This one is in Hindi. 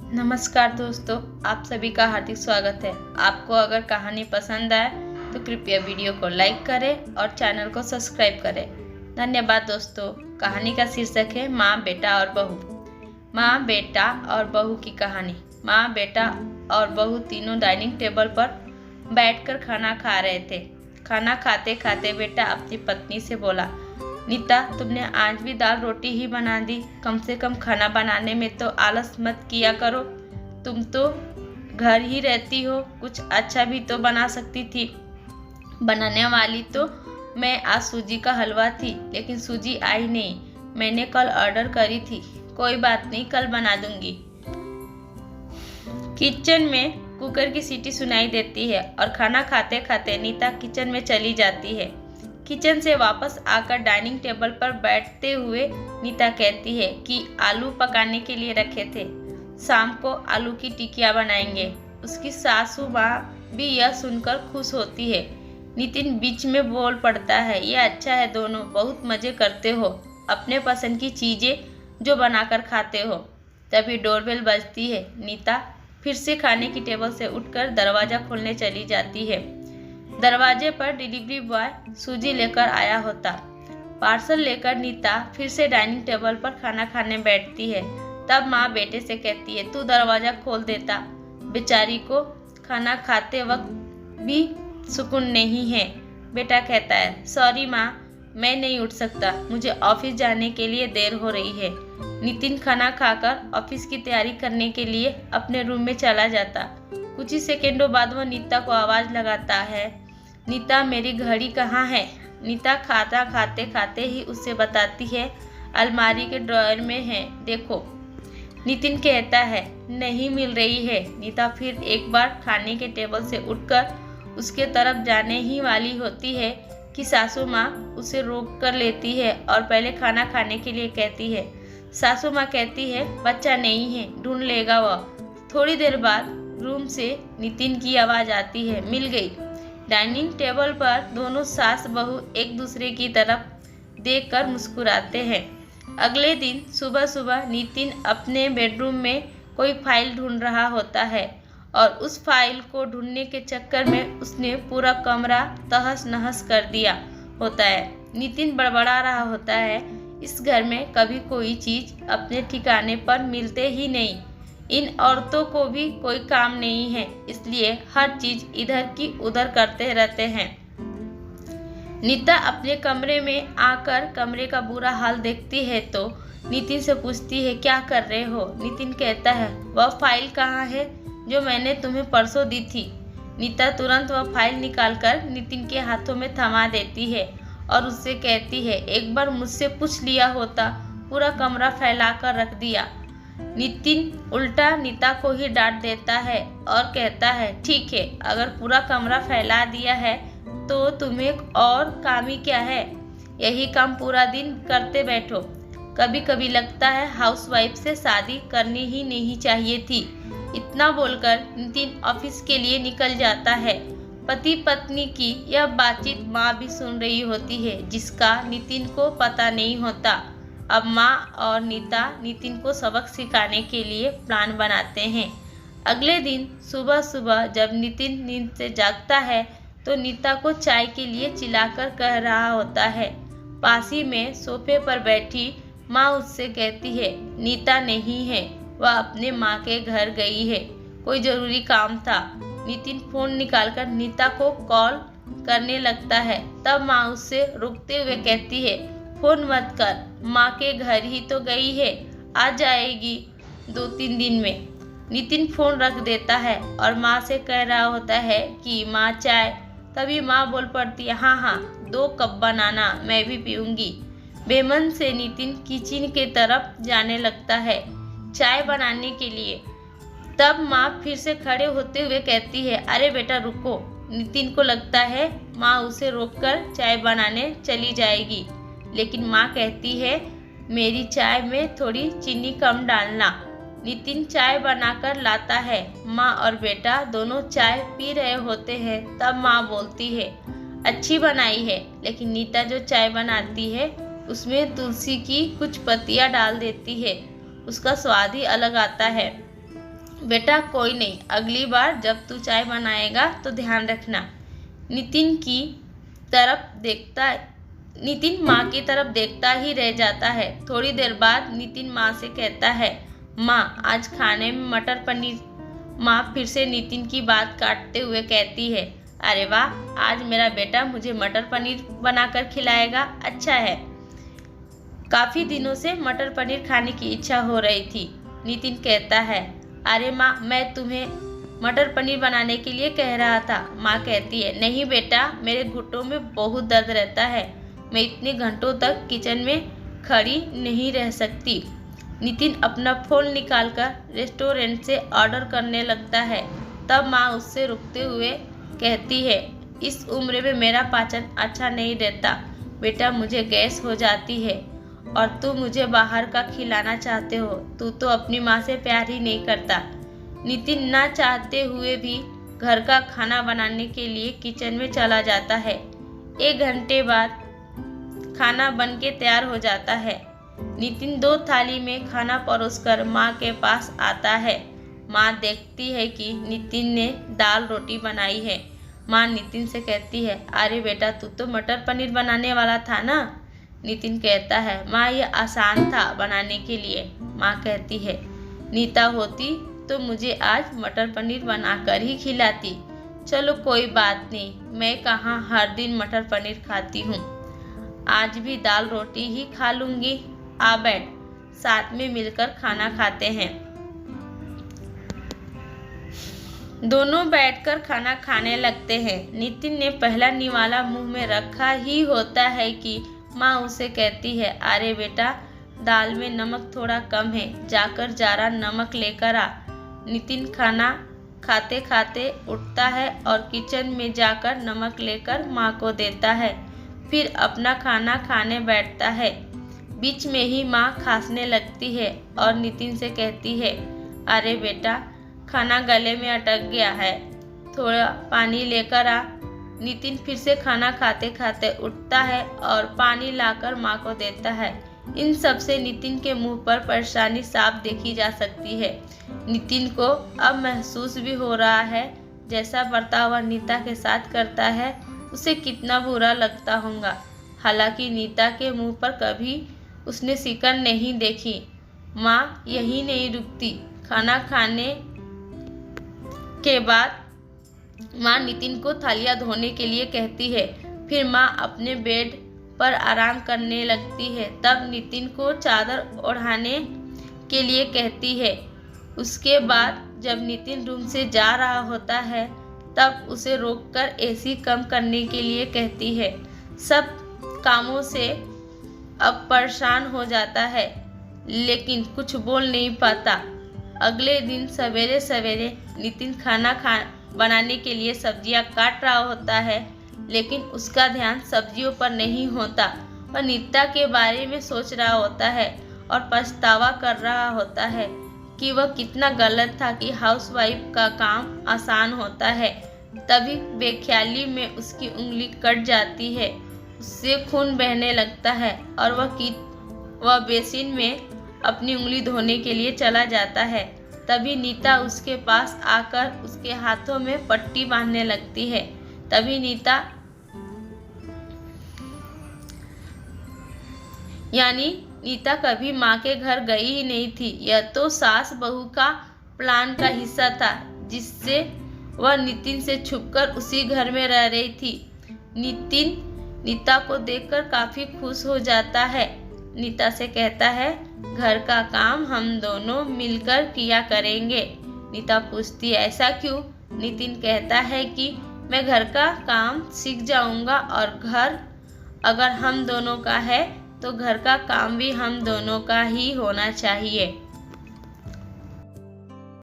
नमस्कार दोस्तों, आप सभी का हार्दिक स्वागत है। आपको अगर कहानी पसंद आए तो कृपया वीडियो को लाइक करें और चैनल को सब्सक्राइब करें। धन्यवाद दोस्तों। कहानी का शीर्षक है माँ, बेटा और बहू। माँ, बेटा और बहू की कहानी। माँ, बेटा और बहू तीनों डाइनिंग टेबल पर बैठकर खाना खा रहे थे। खाना खाते खाते बेटा अपनी पत्नी से बोला, नीता, तुमने आज भी दाल रोटी ही बना दी। कम से कम खाना बनाने में तो आलस मत किया करो। तुम तो घर ही रहती हो, कुछ अच्छा भी तो बना सकती थी। बनाने वाली तो मैं आज सूजी का हलवा थी, लेकिन सूजी आई नहीं। मैंने कल ऑर्डर करी थी। कोई बात नहीं, कल बना दूंगी। किचन में कुकर की सीटी सुनाई देती है और खाना खाते खाते नीता किचन में चली जाती है। किचन से वापस आकर डाइनिंग टेबल पर बैठते हुए नीता कहती है कि आलू पकाने के लिए रखे थे, शाम को आलू की टिकिया बनाएंगे। उसकी सासू माँ भी यह सुनकर खुश होती है। नितिन बीच में बोल पड़ता है, यह अच्छा है, दोनों बहुत मज़े करते हो, अपने पसंद की चीज़ें जो बनाकर खाते हो। तभी डोरबेल बजती है। नीता फिर से खाने की टेबल से उठकर दरवाज़ा खोलने चली जाती है। दरवाजे पर डिलीवरी बॉय सूजी लेकर आया होता। पार्सल लेकर नीता फिर से डाइनिंग टेबल पर खाना खाने बैठती है। तब माँ बेटे से कहती है, तू दरवाज़ा खोल देता, बेचारी को खाना खाते वक्त भी सुकून नहीं है। बेटा कहता है, सॉरी माँ, मैं नहीं उठ सकता, मुझे ऑफिस जाने के लिए देर हो रही है। नितिन खाना खाकर ऑफिस की तैयारी करने के लिए अपने रूम में चला जाता। कुछ ही सेकेंडों बाद वह नीता को आवाज़ लगाता है, नीता, मेरी घड़ी कहाँ है? नीता खाता खाते खाते ही उससे बताती है, अलमारी के ड्रॉयर में है, देखो। नितिन कहता है, नहीं मिल रही है। नीता फिर एक बार खाने के टेबल से उठकर उसके तरफ जाने ही वाली होती है कि सासू माँ उसे रोक कर लेती है और पहले खाना खाने के लिए कहती है। सासू माँ कहती है, बच्चा नहीं है, ढूंढ लेगा वह। थोड़ी देर बाद रूम से नितिन की आवाज़ आती है, मिल गई। डाइनिंग टेबल पर दोनों सास बहू एक दूसरे की तरफ देखकर मुस्कुराते हैं। अगले दिन सुबह सुबह नितिन अपने बेडरूम में कोई फाइल ढूंढ रहा होता है और उस फाइल को ढूंढने के चक्कर में उसने पूरा कमरा तहस नहस कर दिया होता है। नितिन बड़बड़ा रहा होता है, इस घर में कभी कोई चीज़ अपने ठिकाने पर मिलते ही नहीं। इन औरतों को भी कोई काम नहीं है, इसलिए हर चीज़ इधर की उधर करते रहते हैं। नीता अपने कमरे में आकर कमरे का बुरा हाल देखती है तो नितिन से पूछती है, क्या कर रहे हो? नितिन कहता है, वह फाइल कहाँ है जो मैंने तुम्हें परसों दी थी? नीता तुरंत वह फाइल निकालकर नितिन के हाथों में थमा देती है और उससे कहती है, एक बार मुझसे पूछ लिया होता, पूरा कमरा फैला कर रख दिया। नितिन उल्टा नीता को ही डांट देता है और कहता है, ठीक है, अगर पूरा कमरा फैला दिया है तो तुम्हें और काम ही क्या है? यही काम पूरा दिन करते बैठो। कभी कभी लगता है हाउसवाइफ से शादी करनी ही नहीं चाहिए थी। इतना बोलकर नितिन ऑफिस के लिए निकल जाता है। पति पत्नी की यह बातचीत माँ भी सुन रही होती है, जिसका नितिन को पता नहीं होता। अब माँ और नीता नितिन को सबक सिखाने के लिए प्लान बनाते हैं। अगले दिन सुबह सुबह जब नितिन नींद से जागता है तो नीता को चाय के लिए चिल्लाकर कह रहा होता है। पास ही में सोफे पर बैठी माँ उससे कहती है, नीता नहीं है, वह अपने माँ के घर गई है, कोई ज़रूरी काम था। नितिन फ़ोन निकालकर नीता को कॉल करने लगता है। तब माँ उससे रुकते हुए कहती है, फ़ोन मत कर, माँ के घर ही तो गई है, आ जाएगी 2-3 दिन में। नितिन फ़ोन रख देता है और माँ से कह रहा होता है कि माँ चाय। तभी माँ बोल पड़ती है, हाँ हाँ, 2 कप बनाना, मैं भी पीऊँगी। बेमन से नितिन किचन के तरफ जाने लगता है चाय बनाने के लिए। तब माँ फिर से खड़े होते हुए कहती है, अरे बेटा रुको। नितिन को लगता है माँ उसे रोककर चाय बनाने चली जाएगी, लेकिन माँ कहती है, मेरी चाय में थोड़ी चीनी कम डालना। नितिन चाय बनाकर लाता है। माँ और बेटा दोनों चाय पी रहे होते हैं। तब माँ बोलती है, अच्छी बनाई है, लेकिन नीता जो चाय बनाती है उसमें तुलसी की कुछ पत्तियाँ डाल देती है, उसका स्वाद ही अलग आता है। बेटा कोई नहीं, अगली बार जब तू चाय बनाएगा तो ध्यान रखना। नितिन माँ की तरफ देखता ही रह जाता है। थोड़ी देर बाद नितिन माँ से कहता है, माँ आज खाने में मटर पनीर। माँ फिर से नितिन की बात काटते हुए कहती है, अरे वाह, आज मेरा बेटा मुझे मटर पनीर बनाकर खिलाएगा, अच्छा है। काफ़ी दिनों से मटर पनीर खाने की इच्छा हो रही थी। नितिन कहता है, अरे माँ, मैं तुम्हें मटर पनीर बनाने के लिए कह रहा था। माँ कहती है, नहीं बेटा, मेरे घुटनों में बहुत दर्द रहता है, मैं इतने घंटों तक किचन में खड़ी नहीं रह सकती। नितिन अपना फ़ोन निकालकर रेस्टोरेंट से ऑर्डर करने लगता है। तब माँ उससे रुकते हुए कहती है, इस उम्र में मेरा पाचन अच्छा नहीं रहता बेटा, मुझे गैस हो जाती है और तू मुझे बाहर का खिलाना चाहते हो। तू तो अपनी माँ से प्यार ही नहीं करता। नितिन ना चाहते हुए भी घर का खाना बनाने के लिए किचन में चला जाता है। 1 घंटे बाद खाना बन के तैयार हो जाता है। नितिन 2 थाली में खाना परोसकर माँ के पास आता है। माँ देखती है कि नितिन ने दाल रोटी बनाई है। माँ नितिन से कहती है, अरे बेटा, तू तो मटर पनीर बनाने वाला था ना। नितिन कहता है, माँ ये आसान था बनाने के लिए। माँ कहती है, नीता होती तो मुझे आज मटर पनीर बनाकर ही खिलाती। चलो कोई बात नहीं, मैं कहाँ हर दिन मटर पनीर खाती हूँ, आज भी दाल रोटी ही खा लूँगी। आ बैठ, साथ में मिलकर खाना खाते हैं। दोनों बैठकर खाना खाने लगते हैं। नितिन ने पहला निवाला मुंह में रखा ही होता है कि माँ उसे कहती है, अरे बेटा, दाल में नमक थोड़ा कम है, जाकर ज़रा नमक लेकर आ। नितिन खाना खाते खाते उठता है और किचन में जाकर नमक लेकर माँ को देता है। फिर अपना खाना खाने बैठता है। बीच में ही माँ खांसने लगती है और नितिन से कहती है, अरे बेटा, खाना गले में अटक गया है, थोड़ा पानी लेकर आ। नितिन फिर से खाना खाते खाते उठता है और पानी लाकर माँ को देता है। इन सब से नितिन के मुंह पर परेशानी साफ देखी जा सकती है। नितिन को अब महसूस भी हो रहा है, जैसा बर्ताव वह नीता के साथ करता है उसे कितना बुरा लगता होगा। हालांकि नीता के मुंह पर कभी उसने सिकन नहीं देखी। माँ यही नहीं रुकती। खाना खाने के बाद माँ नितिन को थालियाँ धोने के लिए कहती है। फिर माँ अपने बेड पर आराम करने लगती है। तब नितिन को चादर ओढ़ाने के लिए कहती है। उसके बाद जब नितिन रूम से जा रहा होता है तब उसे रोककर एसी कम करने के लिए कहती है। सब कामों से अब परेशान हो जाता है लेकिन कुछ बोल नहीं पाता। अगले दिन सवेरे सवेरे नितिन खाना बनाने के लिए सब्जियां काट रहा होता है, लेकिन उसका ध्यान सब्जियों पर नहीं होता। वह नीता के बारे में सोच रहा होता है और पछतावा कर रहा होता है कि वह कितना गलत था कि हाउसवाइफ का काम आसान होता है। तभी बेख्याली में उसकी उंगली कट जाती है, उससे खून बहने लगता है और वह बेसिन में अपनी उंगली धोने के लिए चला जाता है। तभी नीता उसके पास आकर उसके हाथों में पट्टी बांधने लगती है। तभी नीता कभी माँ के घर गई ही नहीं थी। यह तो सास बहू का प्लान का हिस्सा था जिससे वह नितिन से छुपकर उसी घर में रह रही थी। नितिन नीता को देखकर काफी खुश हो जाता है। नीता से कहता है, घर का काम हम दोनों मिलकर किया करेंगे। नीता पूछती है, ऐसा क्यों? नितिन कहता है कि मैं घर का काम सीख जाऊंगा और घर अगर हम दोनों का है तो घर का काम भी हम दोनों का ही होना चाहिए।